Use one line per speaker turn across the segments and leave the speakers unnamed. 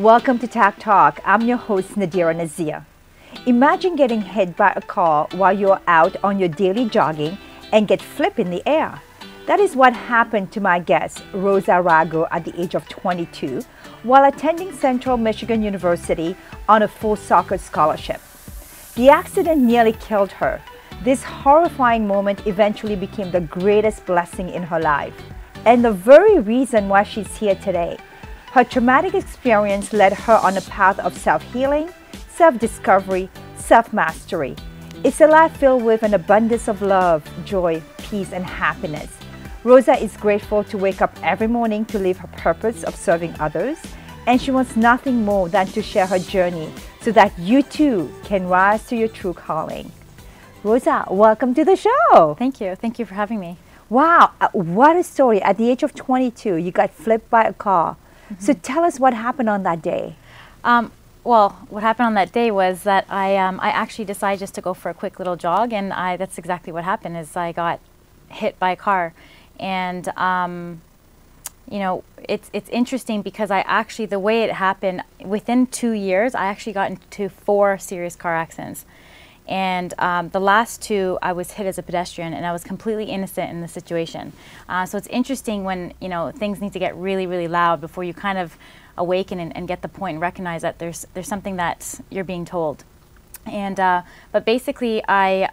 Welcome to Tech Talk. I'm your host, Nadira Nazir. Imagine getting hit by a car while you're out on your daily jogging and get flipped in the air. That is what happened to my guest, Rosa Rago, at the age of 22, while attending Central Michigan University on a full soccer scholarship. The accident nearly killed her. This horrifying moment eventually became the greatest blessing in her life, and the very reason why she's here today. Her traumatic experience led her on a path of self-healing, self-discovery, self-mastery. It's a life filled with an abundance of love, joy, peace, and happiness. Rosa is grateful to wake up every morning to live her purpose of serving others, and she wants nothing more than to share her journey so that you too can rise to your true calling. Rosa, welcome to the show.
Thank you. Thank you for having me.
Wow, what a story. At the age of 22, you got flipped by a car. So tell us what happened on that day.
Well, what happened on that day was that I actually decided just to go for a quick little jog, and that's exactly what happened. Is I got hit by a car, and you know, it's interesting because the way it happened, within 2 years, I actually got into 4 serious car accidents. And the last 2, I was hit as a pedestrian, and I was completely innocent in the situation. So it's interesting when, you know, things need to get really, really loud before you kind of awaken and get the point and recognize that there's something that you're being told. And but basically, I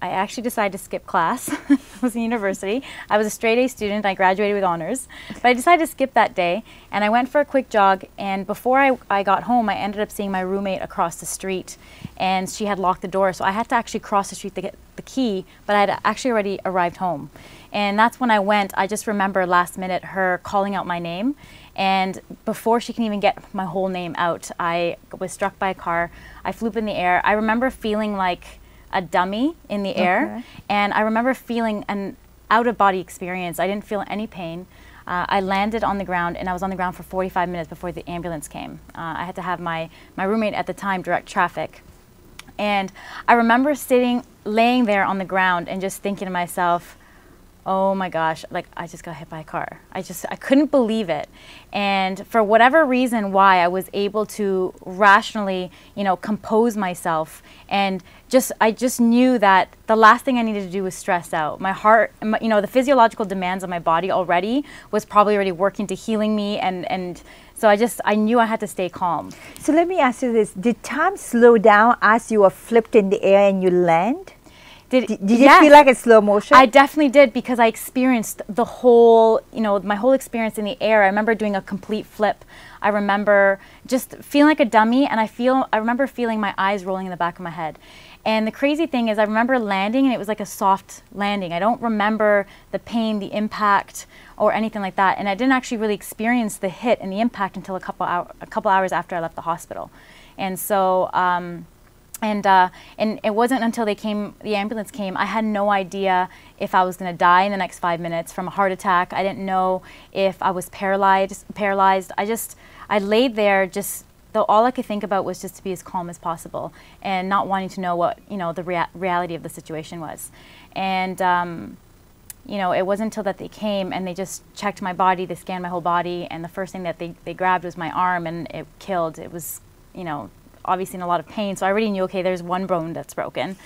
actually decided to skip class. I was in university. I was a straight A student. I graduated with honors, but I decided to skip that day, and I went for a quick jog. And before I got home, I ended up seeing my roommate across the street, and she had locked the door, so I had to actually cross the street to get the key. But I had actually already arrived home, and that's when I went. I just remember last minute her calling out my name. And before she can even get my whole name out, I was struck by a car. I flew up in the air. I remember feeling like a dummy in the air. And I remember feeling an out-of-body experience. I didn't feel any pain. I landed on the ground, and I was on the ground for 45 minutes before the ambulance came. I had to have my roommate at the time direct traffic. And I remember laying there on the ground and just thinking to myself, oh my gosh, like I just got hit by a car. I couldn't believe it. And for whatever reason why, I was able to rationally, you know, compose myself, and I just knew that the last thing I needed to do was stress out. My heart, you know, the physiological demands of my body already was probably already working to healing me, and so I knew I had to stay calm.
So let me ask you this, did time slow down as you were flipped in the air and you land? Did you feel like it's slow motion?
I definitely did, because I experienced the whole, you know, my whole experience in the air. I remember doing a complete flip. I remember just feeling like a dummy, and I remember feeling my eyes rolling in the back of my head. And the crazy thing is I remember landing, and it was like a soft landing. I don't remember the pain, the impact, or anything like that. And I didn't actually really experience the hit and the impact until a couple hours after I left the hospital. And so, and it wasn't until the ambulance came, I had no idea if I was going to die in the next 5 minutes from a heart attack. I didn't know if I was paralyzed. I laid there all I could think about was just to be as calm as possible and not wanting to know what, you know, the reality of the situation was. And, you know, it wasn't until that they came and they just checked my body, they scanned my whole body, and the first thing that they grabbed was my arm, and it killed. It was, you know, obviously in a lot of pain, so I already knew, okay, there's one bone that's broken.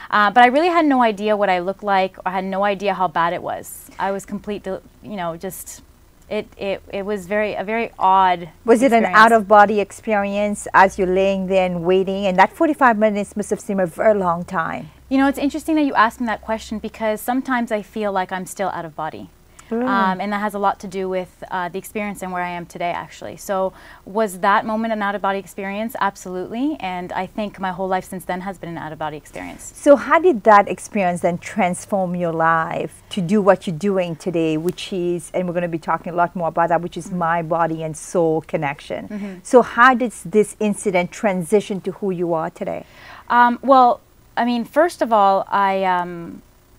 But I really had no idea what I looked like, or I had no idea how bad it was. I was you know, just, it was a very odd
Was it
experience.
an out-of-body experience as you're laying there and waiting? And that 45 minutes must have seemed a very long time.
You know, it's interesting that you asked me that question, because sometimes I feel like I'm still out of body. And that has a lot to do with the experience and where I am today, actually. So was that moment an out-of-body experience? Absolutely. And I think my whole life since then has been an out-of-body experience.
So how did that experience then transform your life to do what you're doing today, which is, and we're going to be talking a lot more about that, which is mind, body, and soul connection. So how did this incident transition to who you are today?
Well, I mean, first of all,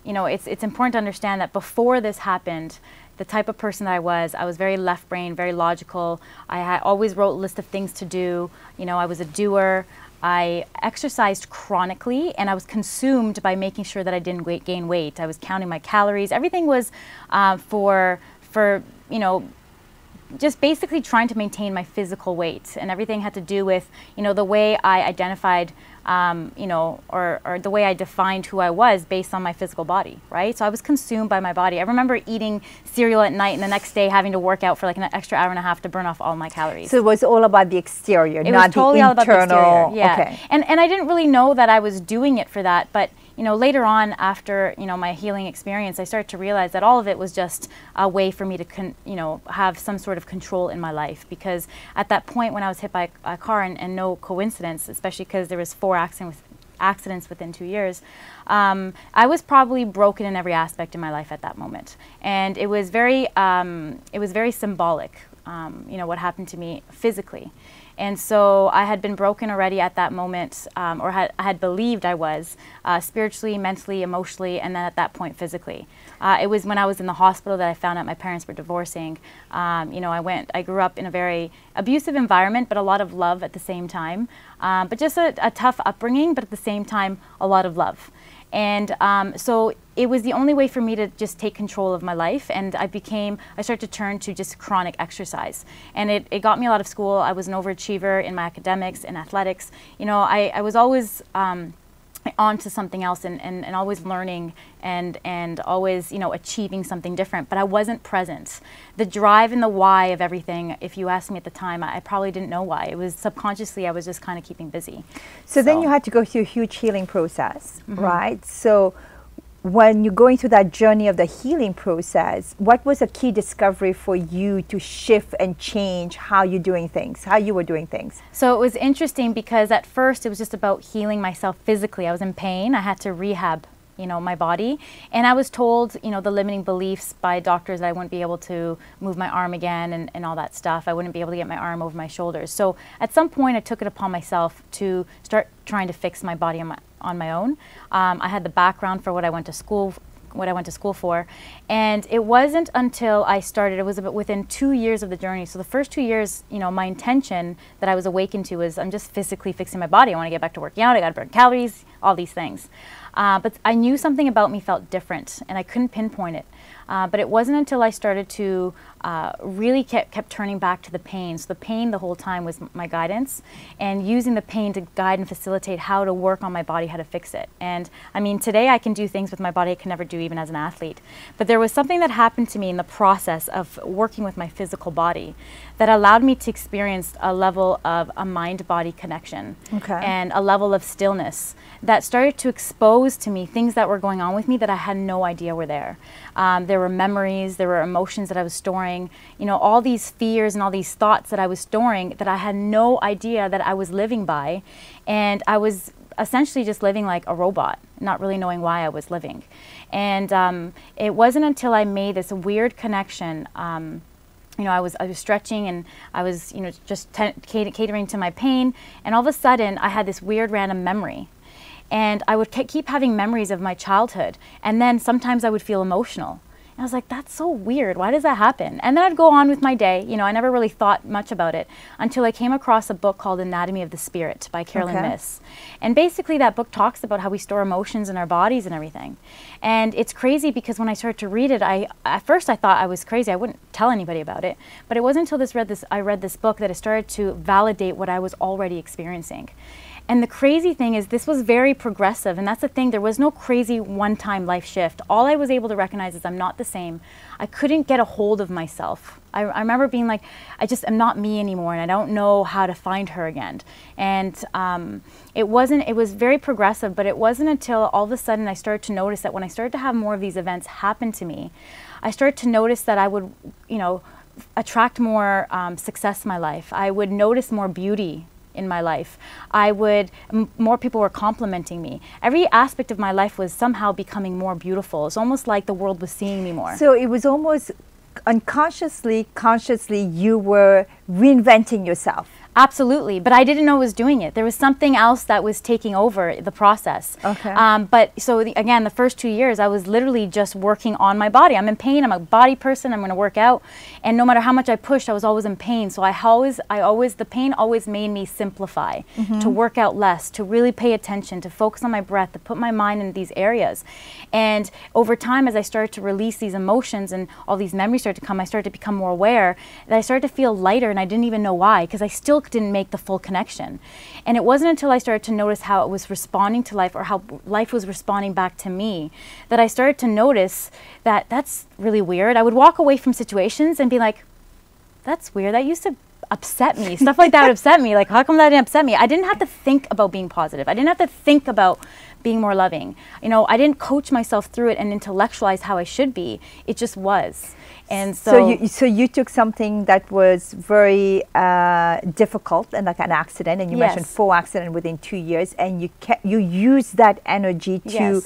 you know, it's important to understand that before this happened, the type of person that I was very left brain, very logical. I always wrote a list of things to do. You know, I was a doer. I exercised chronically, and I was consumed by making sure that I didn't gain weight. I was counting my calories. Everything was for you know, just basically trying to maintain my physical weight, and everything had to do with, you know, the way I identified, you know, or the way I defined who I was based on my physical body, right? So I was consumed by my body. I remember eating cereal at night and the next day having to work out for like an extra hour and a half to burn off all my calories.
So it was all about the exterior,
It
not
was totally
the
all about the
internal.
exterior, yeah.
Okay.
And I didn't really know that I was doing it for that, but you know, later on, after, you know, my healing experience, I started to realize that all of it was just a way for me to, you know, have some sort of control in my life. Because at that point, when I was hit by a car, and no coincidence, especially because there was 4 accidents within 2 years, I was probably broken in every aspect in my life at that moment. And it was very symbolic, you know, what happened to me physically. And so I had been broken already at that moment, or I had believed I was, spiritually, mentally, emotionally, and then at that point physically. It was when I was in the hospital that I found out my parents were divorcing. You know, I grew up in a very abusive environment, but a lot of love at the same time. But just a tough upbringing, but at the same time, a lot of love. And so it was the only way for me to just take control of my life, and I started to turn to just chronic exercise. And it got me a lot of school. I was an overachiever in my academics and athletics. You know, I was always on to something else, and always learning and always, you know, achieving something different, but I wasn't present. The drive and the why of everything, if you asked me at the time, I probably didn't know why. It was subconsciously, I was just kind of keeping busy.
So then you had to go through a huge healing process, right? So when you're going through that journey of the healing process, what was a key discovery for you to shift and change how you're doing things, how you were doing things?
So it was interesting because at first it was just about healing myself physically. I was in pain. I had to rehab, you know, my body. And I was told, you know, the limiting beliefs by doctors that I wouldn't be able to move my arm again and all that stuff. I wouldn't be able to get my arm over my shoulders. So at some point I took it upon myself to start trying to fix my body on my own. I had the background for what I went to school for, and it wasn't until I started, it was about within 2 years of the journey. So the first 2 years, you know, my intention that I was awakened to was, I'm just physically fixing my body. I want to get back to working out. I got to burn calories, all these things. But I knew something about me felt different, and I couldn't pinpoint it. But it wasn't until I started to really kept turning back to the pain. So the pain the whole time was my guidance, and using the pain to guide and facilitate how to work on my body, how to fix it. And I mean, today I can do things with my body I can never do even as an athlete. But there was something that happened to me in the process of working with my physical body that allowed me to experience a level of a mind-body connection, and a level of stillness that started to expose to me things that were going on with me that I had no idea were there. There were memories, there were emotions that I was storing, you know, all these fears and all these thoughts that I was storing that I had no idea that I was living by. And I was essentially just living like a robot, not really knowing why I was living. And it wasn't until I made this weird connection. You know, I was stretching, and I was, you know, just catering to my pain, and all of a sudden I had this weird random memory. And I would keep having memories of my childhood, and then sometimes I would feel emotional. And I was like, that's so weird. Why does that happen? And then I'd go on with my day. You know, I never really thought much about it until I came across a book called Anatomy of the Spirit by Carolyn Myss. And basically that book talks about how we store emotions in our bodies and everything. And it's crazy because when I started to read it, at first I thought I was crazy. I wouldn't tell anybody about it. But it wasn't until I read this book that it started to validate what I was already experiencing. And the crazy thing is this was very progressive, and that's the thing, there was no crazy one-time life shift. All I was able to recognize is I'm not the same. I couldn't get a hold of myself. I remember being like, I'm not me anymore, and I don't know how to find her again. And it was very progressive, but it wasn't until all of a sudden I started to notice that when I started to have more of these events happen to me, I started to notice that I would, you know, attract more success in my life. I would notice more beauty in my life. More people were complimenting me. Every aspect of my life was somehow becoming more beautiful. It's almost like the world was seeing me more.
So it was almost unconsciously, consciously, you were reinventing yourself.
Absolutely, but I didn't know I was doing it. There was something else that was taking over the process.
Okay.
But so again, the first 2 years, I was literally just working on my body. I'm in pain. I'm a body person. I'm going to work out, and no matter how much I pushed, I was always in pain. So the pain always made me simplify, to work out less, to really pay attention, to focus on my breath, to put my mind in these areas. And over time, as I started to release these emotions and all these memories started to come, I started to become more aware, and I started to feel lighter, and I didn't even know why, because I still didn't make the full connection. And it wasn't until I started to notice how it was responding to life, or how life was responding back to me, that I started to notice that that's really weird. I would walk away from situations and be like, that's weird, that used to upset me. Stuff like that would upset me. Like, how come that didn't upset me? I didn't have to think about being positive. I didn't have to think about being more loving. You know, I didn't coach myself through it and intellectualize how I should be. It just was. And
so you took something that was very difficult, and like an accident, and you mentioned 4 accidents within 2 years, and you used that energy to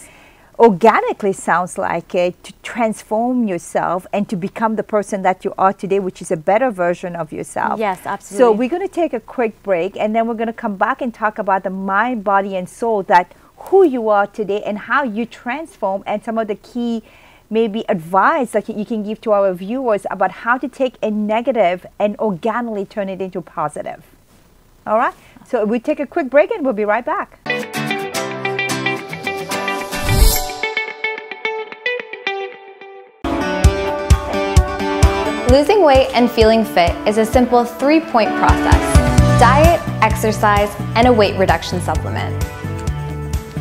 organically, sounds like it, to transform yourself and to become the person that you are today, which is a better version of yourself.
Yes, absolutely.
So we're going to take a quick break, and then we're going to come back and talk about the mind, body, and soul, that who you are today and how you transform, and some of the key maybe advice that you can give to our viewers about how to take a negative and organically turn it into positive. All right? So we'll take a quick break and we'll be right back.
Losing weight and feeling fit is a simple 3-point process: diet, exercise, and a weight reduction supplement.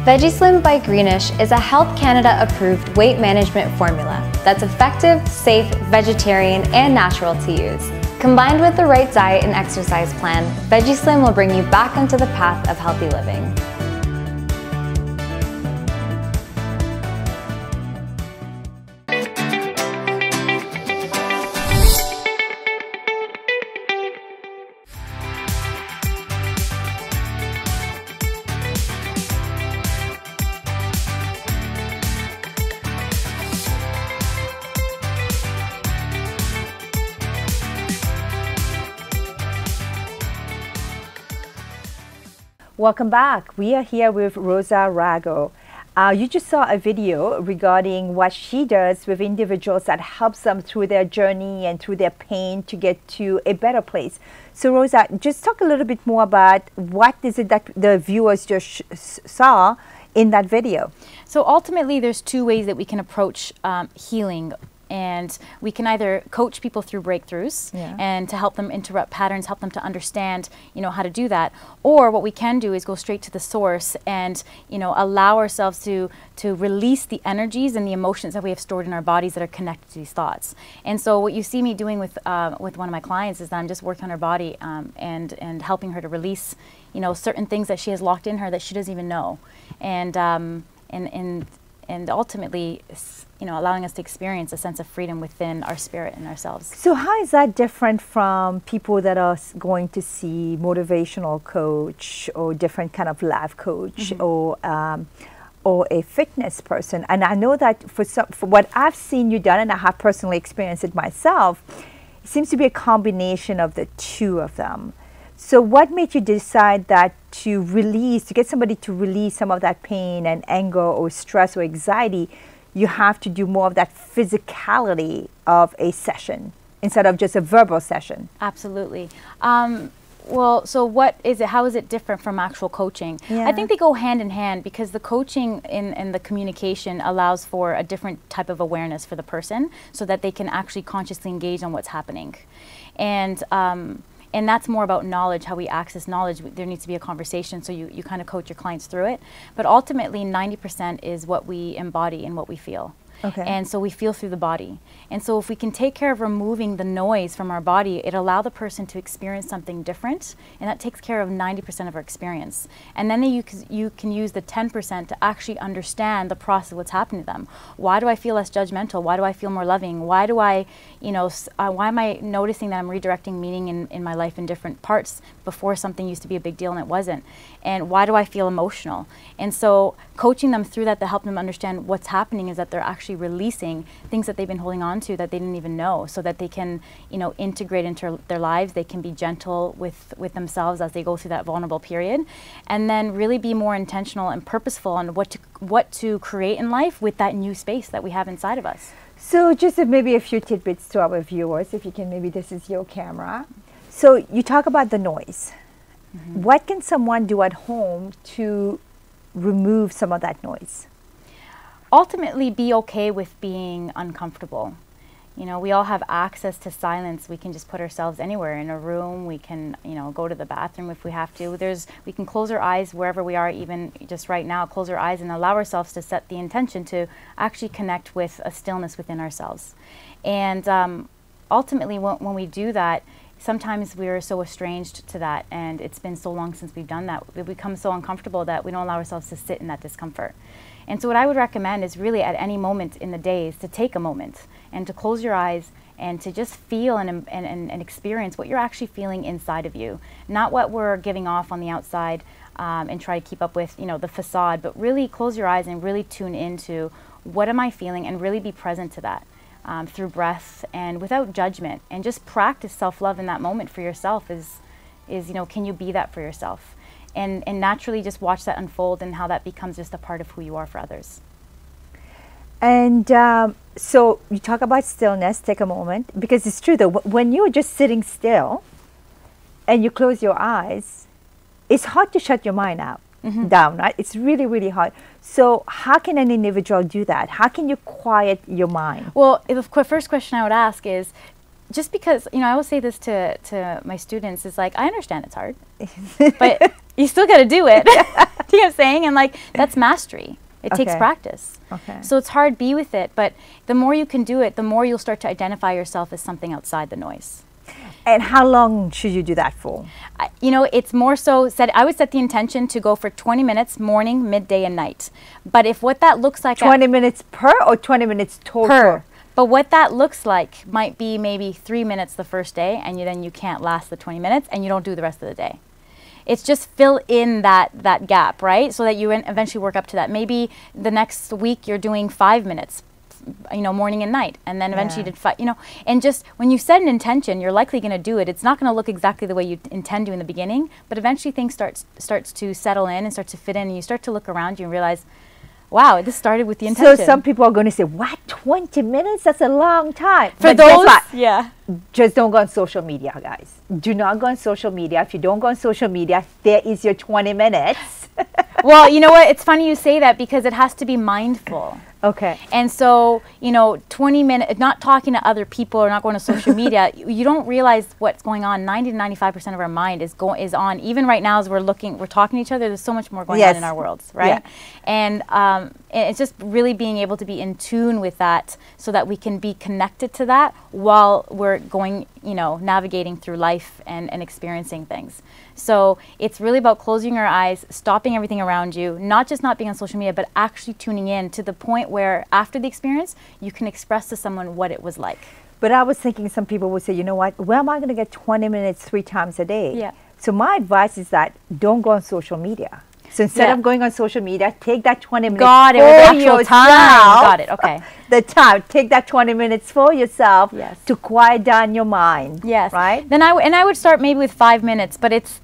VegiSlim by Greenish is a Health Canada approved weight management formula that's effective, safe, vegetarian, and natural to use. Combined with the right diet and exercise plan, VegiSlim will bring you back onto the path of healthy living.
Welcome back. We are here with Rosa Rago. You just saw a video regarding what she does with individuals that helps them through their journey and through their pain to get to a better place. So Rosa, just talk a little bit more about what is it that the viewers just saw in that video.
So ultimately, there's 2 ways that we can approach healing. And we can either coach people through breakthroughs and to help them interrupt patterns, help them to understand, you know, how to do that. Or what we can do is go straight to the source and, you know, allow ourselves to release the energies and the emotions that we have stored in our bodies that are connected to these thoughts. And so what you see me doing with one of my clients is that I'm just working on her body and helping her to release, you know, certain things that she has locked in her that she doesn't even know. And ultimately, you know, allowing us to experience a sense of freedom within our spirit and ourselves.
So how is that different from people that are going to see motivational coach or different kind of life coach or a fitness person? And I know that for what I've seen you done, and I have personally experienced it myself, it seems to be a combination of the 2 of them. So what made you decide that to get somebody to release some of that pain and anger or stress or anxiety, you have to do more of that physicality of a session instead of just a verbal session? Absolutely.
Well, so what is it? How is it different from actual coaching?
Yeah.
I think they go hand in hand, because the coaching and the communication allows for a different type of awareness for the person so that they can actually consciously engage on what's happening. And that's more about knowledge, how we access knowledge. There needs to be a conversation, so you kind of coach your clients through it. But ultimately, 90% is what we embody and what we feel.
Okay.
And so we feel through the body. And so if we can take care of removing the noise from our body, it allows the person to experience something different, and that takes care of 90% of our experience. And then you can use the 10% to actually understand the process of what's happening to them. Why do I feel less judgmental? Why do I feel more loving? Why do I, you know, why am I noticing that I'm redirecting meaning in my life in different parts before something used to be a big deal and it wasn't? And why do I feel emotional? And so coaching them through that to help them understand what's happening is that they're actually actually releasing things that they've been holding on to that they didn't even know, so that they can, you know, integrate into their lives. They can be gentle with themselves as they go through that vulnerable period, and then really be more intentional and purposeful on what to create in life with that new space that we have inside of us.
So just maybe a few tidbits to our viewers, if you can, maybe this is your camera. So you talk about the noise. Mm-hmm. What can someone do at home to remove some of that noise?
Ultimately, be okay with being uncomfortable. You know, we all have access to silence. We can just put ourselves anywhere in a room. We can, you know, go to the bathroom if we have to. We can close our eyes wherever we are, even just right now, close our eyes and allow ourselves to set the intention to actually connect with a stillness within ourselves. And ultimately, when we do that, sometimes we're so estranged to that, and it's been so long since we've done that. We become so uncomfortable that we don't allow ourselves to sit in that discomfort. And so what I would recommend is really at any moment in the day is to take a moment and to close your eyes and to just feel and experience what you're actually feeling inside of you. Not what we're giving off on the outside and try to keep up with, you know, the facade, but really close your eyes and really tune into what am I feeling, and really be present to that through breath and without judgment. And just practice self-love in that moment for yourself is, you know, can you be that for yourself? And naturally just watch that unfold and how that becomes just a part of who you are for others.
And so you talk about stillness, take a moment, because it's true though, when you're just sitting still and you close your eyes, it's hard to shut your mind out, down, right? It's really, really hard. So how can an individual do that? How can you quiet your mind?
Well, the first question I would ask is, just because, you know, I always say this to my students, is like, I understand it's hard, but you still got to do it. Do you know what I'm saying? And like, that's mastery. It takes practice. Okay. So it's hard, be with it, but the more you can do it, the more you'll start to identify yourself as something outside the noise.
And how long should you do that for?
You know, it's more so, I would set the intention to go for 20 minutes, morning, midday, and night. But if what that looks like—
20 minutes per or 20 minutes total?
Per. But what that looks like might be maybe 3 minutes the first day, and then you can't last the 20 minutes, and you don't do the rest of the day. It's just fill in that gap, right? So that you eventually work up to that. Maybe the next week you're doing 5 minutes, you know, morning and night, and then eventually you did 5, you know, and just when you set an intention, you're likely going to do it. It's not going to look exactly the way you intend to in the beginning, but eventually things starts to settle in and start to fit in, and you start to look around you and realize, wow, this started with the intention.
So some people are going to say, what, 20 minutes? That's a long time.
For those, yeah.
Just don't go on social media, guys. Do not go on social media. If you don't go on social media, there is your 20 minutes.
Well, you know what? It's funny you say that, because it has to be mindful.
Okay.
And so, you know, 20 minutes, not talking to other people or not going to social media, you don't realize what's going on. 90 to 95% of our mind is on. Even right now as we're talking to each other, there's so much more going on in our worlds, right? Yeah. And it's just really being able to be in tune with that so that we can be connected to that while we're going, you know, navigating through life and experiencing things. So it's really about closing your eyes, stopping everything around you, not just not being on social media, but actually tuning in to the point where after the experience, you can express to someone what it was like.
But I was thinking some people would say, you know what, where am I going to get 20 minutes 3 times a day?
Yeah.
So my advice is that don't go on social media. So instead of going on social media, take that 20 minutes
for yourself. Got it, okay.
The time, take that 20 minutes for yourself to quiet down your mind.
Yes.
Right?
Then I would start maybe with 5 minutes, but it's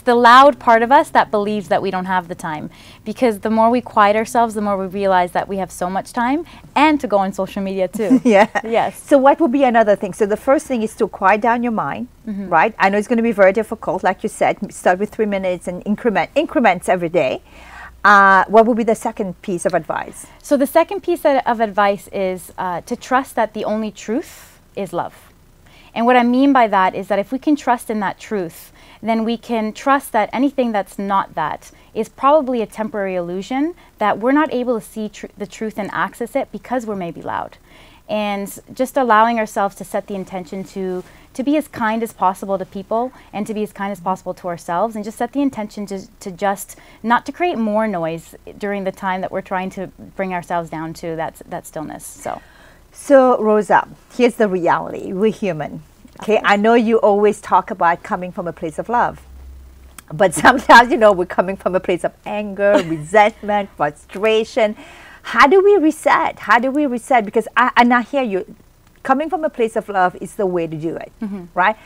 the loud part of us that believes that we don't have the time. Because the more we quiet ourselves, the more we realize that we have so much time, and to go on social media too.
Yeah.
Yes.
So what would be another thing? So the first thing is to quiet down your mind, right? I know it's going to be very difficult, like you said. Start with 3 minutes and increments every day. What would be the second piece of advice?
So the second piece of advice is to trust that the only truth is love. And what I mean by that is that if we can trust in that truth, then we can trust that anything that's not that is probably a temporary illusion, that we're not able to see the truth and access it because we're maybe loud. And just allowing ourselves to set the intention to be as kind as possible to people, and to be as kind as possible to ourselves, and just set the intention to just not to create more noise during the time that we're trying to bring ourselves down to that stillness.
So Rosa, here's the reality. We're human. Okay, I know you always talk about coming from a place of love, but sometimes, you know, we're coming from a place of anger, resentment, frustration. How do we reset? How do we reset? Because I hear you. Coming from a place of love is the way to do it, right?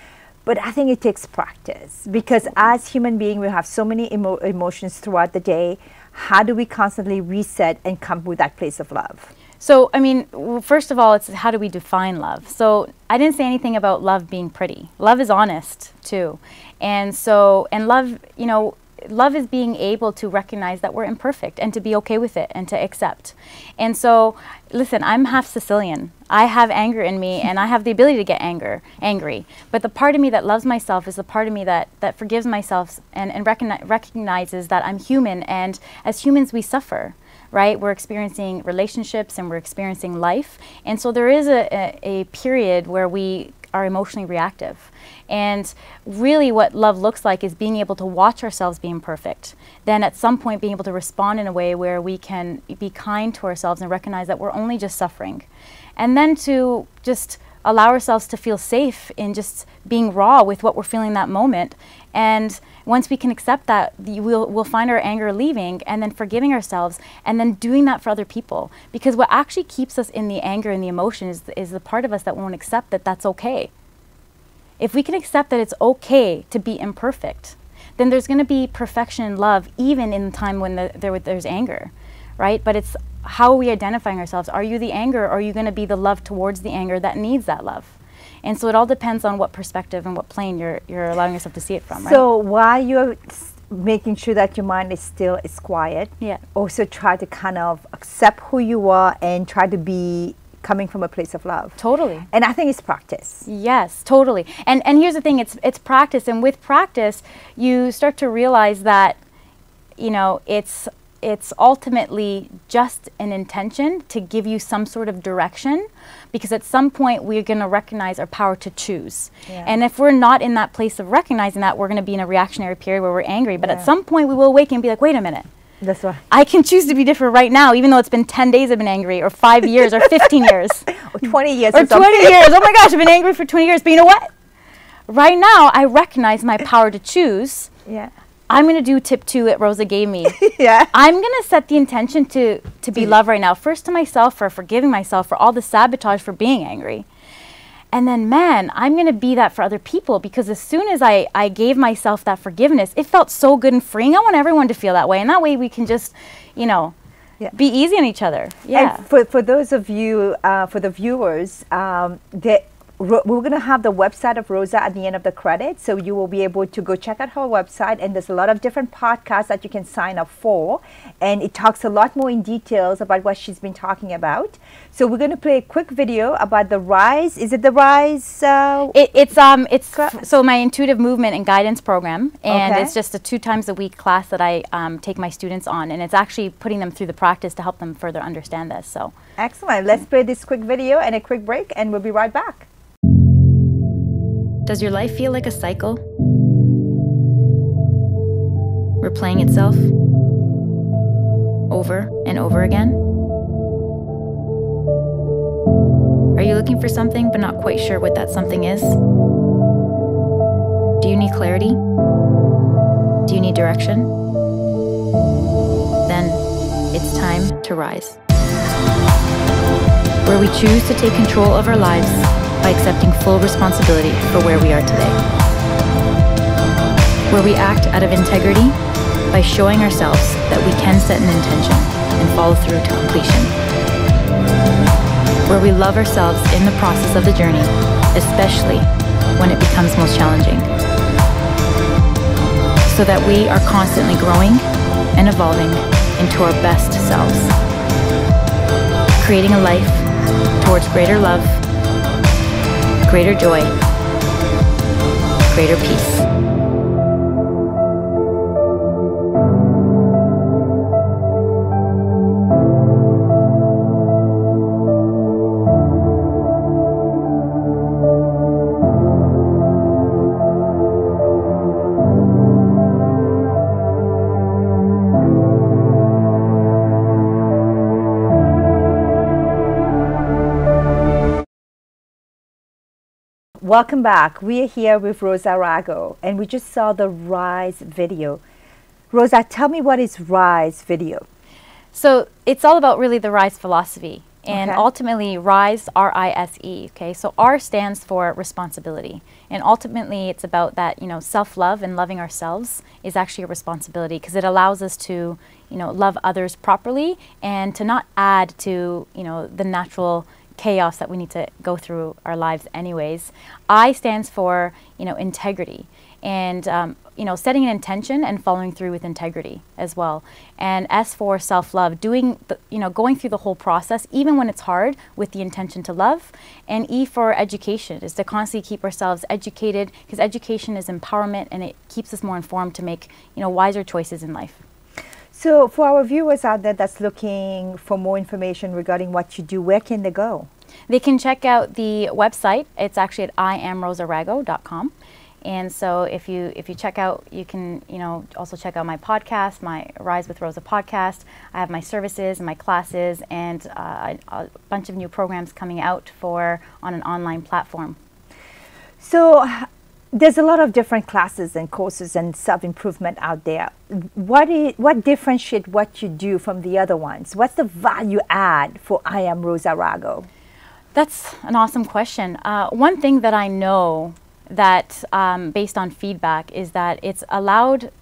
But I think it takes practice, because as human beings, we have so many emotions throughout the day. How do we constantly reset and come with that place of love?
So, I mean, first of all, it's how do we define love? So I didn't say anything about love being pretty. Love is honest too. And so, and love, you know, love is being able to recognize that we're imperfect and to be okay with it and to accept. And so, listen, I'm half Sicilian. I have anger in me, and I have the ability to get angry. But the part of me that loves myself is the part of me that forgives myself and recognizes that I'm human, and as humans we suffer, right? We're experiencing relationships and we're experiencing life. And so there is a period where we are emotionally reactive. And really what love looks like is being able to watch ourselves be imperfect. Then at some point being able to respond in a way where we can be kind to ourselves and recognize that we're only just suffering. And then to just allow ourselves to feel safe in just being raw with what we're feeling that moment. And once we can accept that, we'll find our anger leaving, and then forgiving ourselves, and then doing that for other people. Because what actually keeps us in the anger and the emotion is the part of us that won't accept that that's okay. If we can accept that it's okay to be imperfect, then there's going to be perfection in love, even in the time when there's anger, right? But it's how are we identifying ourselves? Are you the anger, or are you going to be the love towards the anger that needs that love? And so it all depends on what perspective and what plane you're allowing yourself to see it from, right?
So while you're making sure that your mind is still, is quiet, also try to kind of accept who you are and try to be coming from a place of love.
Totally.
And I think it's practice.
Yes, totally. And here's the thing, it's practice, and with practice you start to realize that, you know, it's ultimately just an intention to give you some sort of direction, because at some point we're going to recognize our power to choose. And if we're not in that place of recognizing that, we're going to be in a reactionary period where we're angry. But at some point we will awaken and be like, wait a minute.
That's right.
I can choose to be different right now, even though it's been 10 days I've been angry, or 5 years, or 15 years.
Or 20 years.
Or 20 years. Oh my gosh, I've been angry for 20 years. But you know what? Right now, I recognize my power to choose. I'm going to do tip 2 that Rosa gave me. I'm going to set the intention to be love right now. First to myself, for forgiving myself for all the sabotage for being angry. And then, man, I'm going to be that for other people, because as soon as I gave myself that forgiveness, it felt so good and freeing. I want everyone to feel that way. And that way we can just, you know, be easy on each other.
And for those of you, for the viewers, we're going to have the website of Rosa at the end of the credits, so you will be able to go check out her website, and there's a lot of different podcasts that you can sign up for, and it talks a lot more in details about what she's been talking about. So we're going to play a quick video about the RISE. Is it the RISE?
So my intuitive movement and guidance program, and it's just a 2 times a week class that I take my students on, and it's actually putting them through the practice to help them further understand this. So
excellent. Let's play this quick video and a quick break, and we'll be right back.
Does your life feel like a cycle, replaying itself over and over again? Are you looking for something but not quite sure what that something is? Do you need clarity? Do you need direction? Then it's time to rise. Where we choose to take control of our lives by accepting full responsibility for where we are today. Where we act out of integrity by showing ourselves that we can set an intention and follow through to completion. Where we love ourselves in the process of the journey, especially when it becomes most challenging. So that we are constantly growing and evolving into our best selves. Creating a life towards greater love, greater joy, greater peace.
Welcome back. We are here with Rosa Rago, and we just saw the RISE video. Rosa, tell me what is RISE video.
So it's all about really the RISE philosophy. And
Okay.
ultimately, RISE, R-I-S-E, okay? So R stands for responsibility. And ultimately, it's about that, self-love and loving ourselves is actually a responsibility, because it allows us to, love others properly and to not add to, the natural chaos that we need to go through our lives anyways. I stands for, integrity. And, setting an intention and following through with integrity as well. And S for self-love, going through the whole process, even when it's hard, with the intention to love. And E for education is to constantly keep ourselves educated, because education is empowerment and it keeps us more informed to make, wiser choices in life.
So for our viewers out there that's looking for more information regarding what you do, where can they go?
They can check out the website. It's actually at iamrosarago.com. And so if you check out, you can also check out my podcast, my Rise with Rosa podcast. I have my services and my classes and a bunch of new programs coming out on an online platform.
So there's a lot of different classes and courses and self-improvement out there. What differentiates what you do from the other ones? What's the value add for I Am Rosa Rago?
That's an awesome question. One thing that I know that based on feedback is that it's allowed,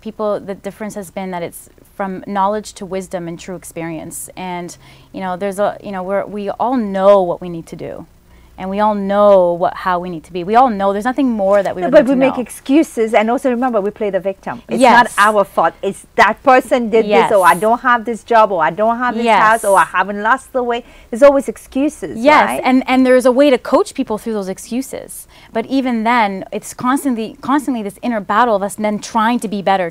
people, the difference has been that it's from knowledge to wisdom and true experience. And, there's we all know what we need to do. And we all know how we need to be. We all know there's nothing more that we would need to know.
But we make excuses, and also remember, we play the victim. It's
Yes.
not our fault. It's that person did
Yes.
this, or I don't have this job, or I don't have this
Yes.
house, or I haven't lost the weight. There's always excuses,
Yes,
right?
and there's a way to coach people through those excuses. But even then, it's constantly this inner battle of us then trying to be better.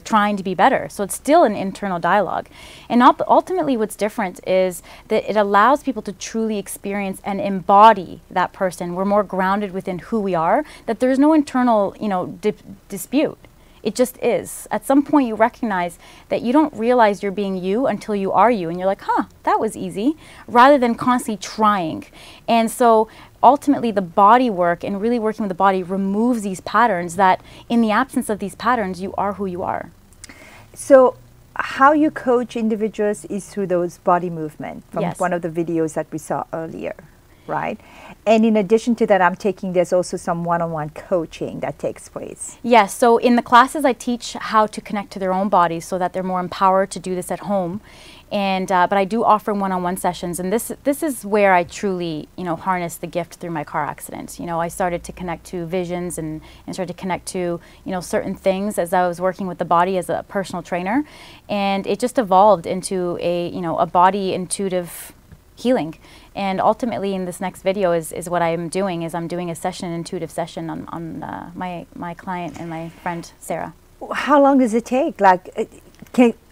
So it's still an internal dialogue. And ultimately what's different is that it allows people to truly experience and embody that person. We're more grounded within who we are, that there's no internal, dispute. It just is. At some point you recognize that you don't realize you're being you until you are you, and you're like, that was easy, rather than constantly trying. And so ultimately the body work and really working with the body removes these patterns that in the absence of these patterns, you are who you are.
So how you coach individuals is through those body movement from
Yes.
one of the videos that we saw earlier, right? And in addition to that, there's also some one-on-one coaching that takes place.
Yes, so in the classes I teach how to connect to their own bodies so that they're more empowered to do this at home. And but I do offer one-on-one sessions, and this is where I truly harness the gift through my car accident. I started to connect to visions and started to connect to certain things as I was working with the body as a personal trainer, and it just evolved into a body intuitive healing. And ultimately in this next video is what I'm doing is I'm doing an intuitive session on my client and my friend Sarah.
How long does it take?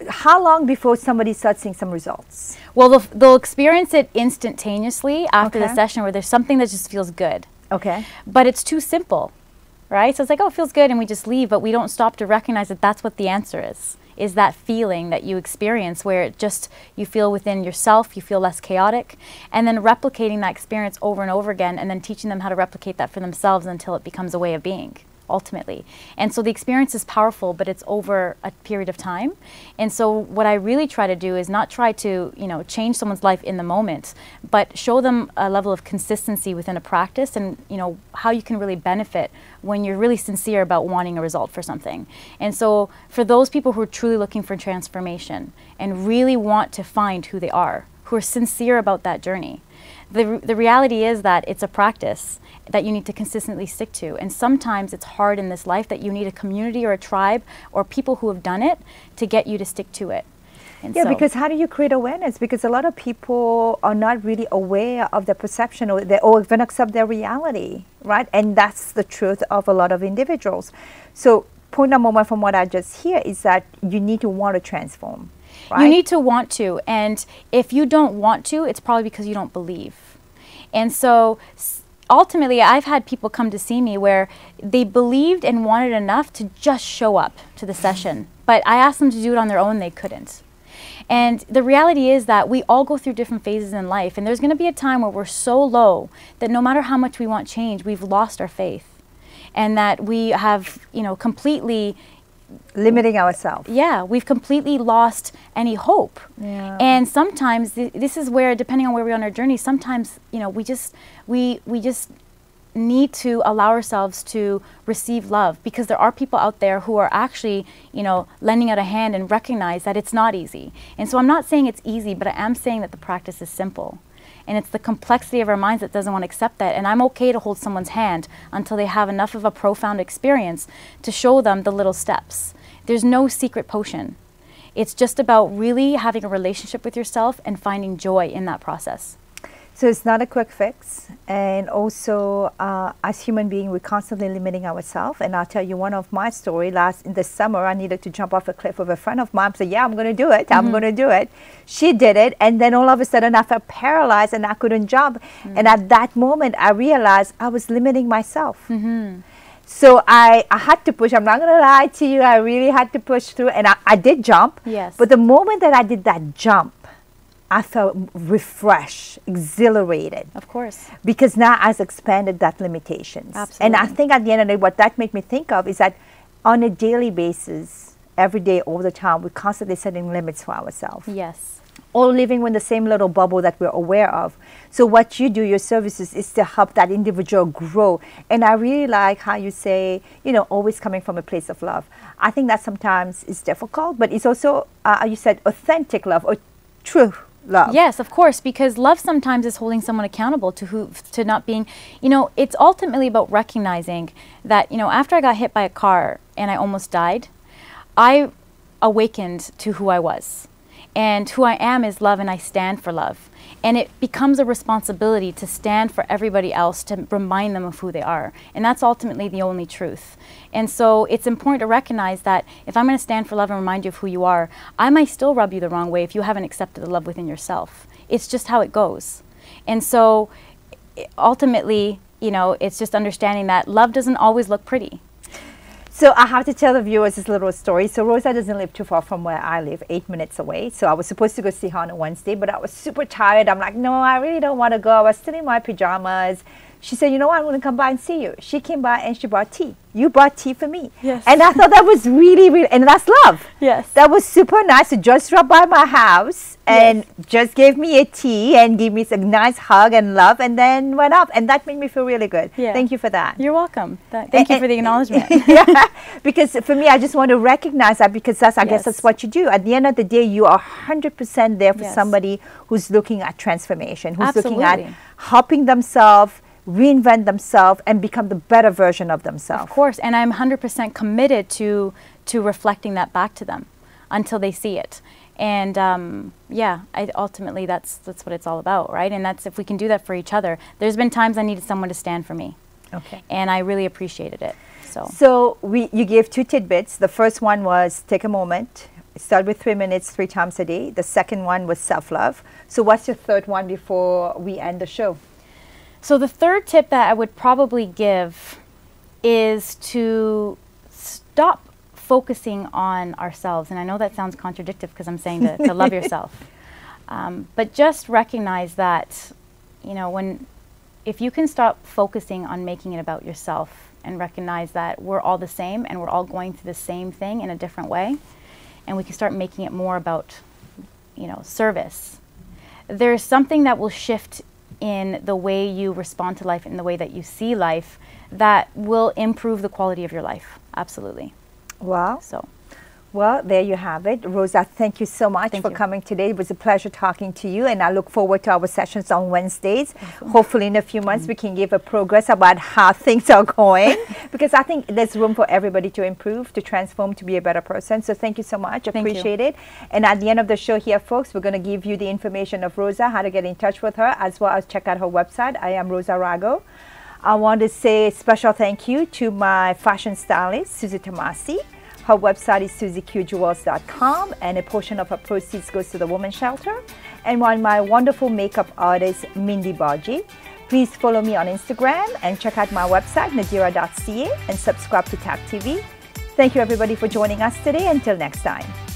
How long before somebody starts seeing some results?
Well, they'll experience it instantaneously after the
Okay.
session, where there's something that just feels good.
Okay.
But it's too simple, right? So it's like, oh, it feels good, and we just leave, but we don't stop to recognize that that's what the answer is that feeling that you experience where it just, you feel within yourself, you feel less chaotic, and then replicating that experience over and over again, and then teaching them how to replicate that for themselves until it becomes a way of being, ultimately. And so the experience is powerful, but it's over a period of time. And so what I really try to do is not try to, change someone's life in the moment, but show them a level of consistency within a practice, and, how you can really benefit when you're really sincere about wanting a result for something. And so for those people who are truly looking for transformation and really want to find who they are, who are sincere about that journey, the reality is that it's a practice that you need to consistently stick to. And sometimes it's hard in this life that you need a community or a tribe or people who have done it to get you to stick to it. And
Yeah,
so,
because how do you create awareness? Because a lot of people are not really aware of their perception, or they even accept their reality, right? And that's the truth of a lot of individuals. So point number one from what I just hear is that you need to want to transform, right?
you need to want to. And if you don't want to, it's probably because you don't believe. And so ultimately, I've had people come to see me where they believed and wanted enough to just show up to the session. But I asked them to do it on their own, they couldn't. And the reality is that we all go through different phases in life, and there's going to be a time where we're so low that no matter how much we want change, we've lost our faith. And that we have, completely
limiting ourselves.
Yeah, we've completely lost any hope.
Yeah.
And sometimes this is where, depending on where we are on our journey, sometimes, you know, we just need to allow ourselves to receive love, because there are people out there who are actually, you know, lending out a hand and recognize that it's not easy. And so I'm not saying it's easy, but I am saying that the practice is simple. And it's the complexity of our minds that doesn't want to accept that. And I'm okay to hold someone's hand until they have enough of a profound experience to show them the little steps. There's no secret potion. It's just about really having a relationship with yourself and finding joy in that process.
So it's not a quick fix. And also, as human beings, we're constantly limiting ourselves. And I'll tell you one of my story. In the summer, I needed to jump off a cliff with a friend of mine. So yeah, I'm going to do it. I'm going to do it. She did it. And then all of a sudden, I felt paralyzed and I couldn't jump. And at that moment, I realized I was limiting myself. So I had to push. I'm not going to lie to you. I really had to push through. And I did jump.
Yes.
But the moment that I did that jump, I felt refreshed, exhilarated.
Of course.
Because now I've expanded that limitations.
Absolutely.
And I think at the end of the day, what that made me think of is that on a daily basis, every day, all the time, we're constantly setting limits for ourselves.
Yes.
All living in the same little bubble that we're aware of. So what you do, your services, is to help that individual grow. And I really like how you say, you know, always coming from a place of love. I think that sometimes is difficult, but it's also, you said, authentic love or true love.
Yes, of course, because love sometimes is holding someone accountable to not being, you know, it's ultimately about recognizing that, you know, after I got hit by a car and I almost died, I awakened to who I was. And who I am is love, and I stand for love. And it becomes a responsibility to stand for everybody else, to remind them of who they are. And that's ultimately the only truth. And so it's important to recognize that if I'm going to stand for love and remind you of who you are, I might still rub you the wrong way if you haven't accepted the love within yourself. It's just how it goes. And so ultimately, you know, it's just understanding that love doesn't always look pretty.
So I have to tell the viewers this little story. So Rosa doesn't live too far from where I live, 8 minutes away. So I was supposed to go see her on a Wednesday, but I was super tired. I'm like, no, I really don't want to go. I was still in my pajamas. She said, you know what, I'm going to come by and see you. She came by and she brought tea. You brought tea for me.
Yes.
And I thought that was really, really, and that's love.
Yes.
That was super nice. She just dropped by my house and just gave me a tea and gave me a nice hug and love, and then went up. And that made me feel really good.
Yeah.
Thank you for that.
You're welcome. Thank you for the acknowledgement.
Yeah, because for me, I just want to recognize that, because that's, I guess that's what you do. At the end of the day, you are 100% there for somebody who's looking at transformation, who's looking at helping themselves reinvent themselves and become the better version of themselves.
Of course, and I'm 100% committed to reflecting that back to them until they see it. And yeah, ultimately that's what it's all about, right? And that's, if we can do that for each other. There's been times I needed someone to stand for me. Okay. And I really appreciated it. So
you gave 2 tidbits. The first one was take a moment. Start with 3 minutes 3 times a day. The second one was self-love. So what's your third one before we end the show?
So the third tip that I would probably give is to stop focusing on ourselves. And I know that sounds contradictory because I'm saying to love yourself. But just recognize that, you know, if you can stop focusing on making it about yourself and recognize that we're all the same and we're all going through the same thing in a different way, and we can start making it more about, you know, service, there's something that will shift in the way you respond to life and the way that you see life that will improve the quality of your life. Absolutely.
Wow. Well, there you have it. Rosa, thank you so much for coming today. It was a pleasure talking to you, and I look forward to our sessions on Wednesdays. Hopefully in a few months we can give a progress about how things are going, because I think there's room for everybody to improve, to transform, to be a better person. So thank you so much. Appreciate it. And at the end of the show here, folks, we're going to give you the information of Rosa, how to get in touch with her, as well as check out her website. I am Rosa Rago. I want to say a special thank you to my fashion stylist, Susie Tomasi. Her website is SusieQJewels.com, and a portion of her proceeds goes to the Women's Shelter. And while my wonderful makeup artist, Mindy Baji. Please follow me on Instagram and check out my website, nadira.ca, and subscribe to TAC TV. Thank you, everybody, for joining us today. Until next time.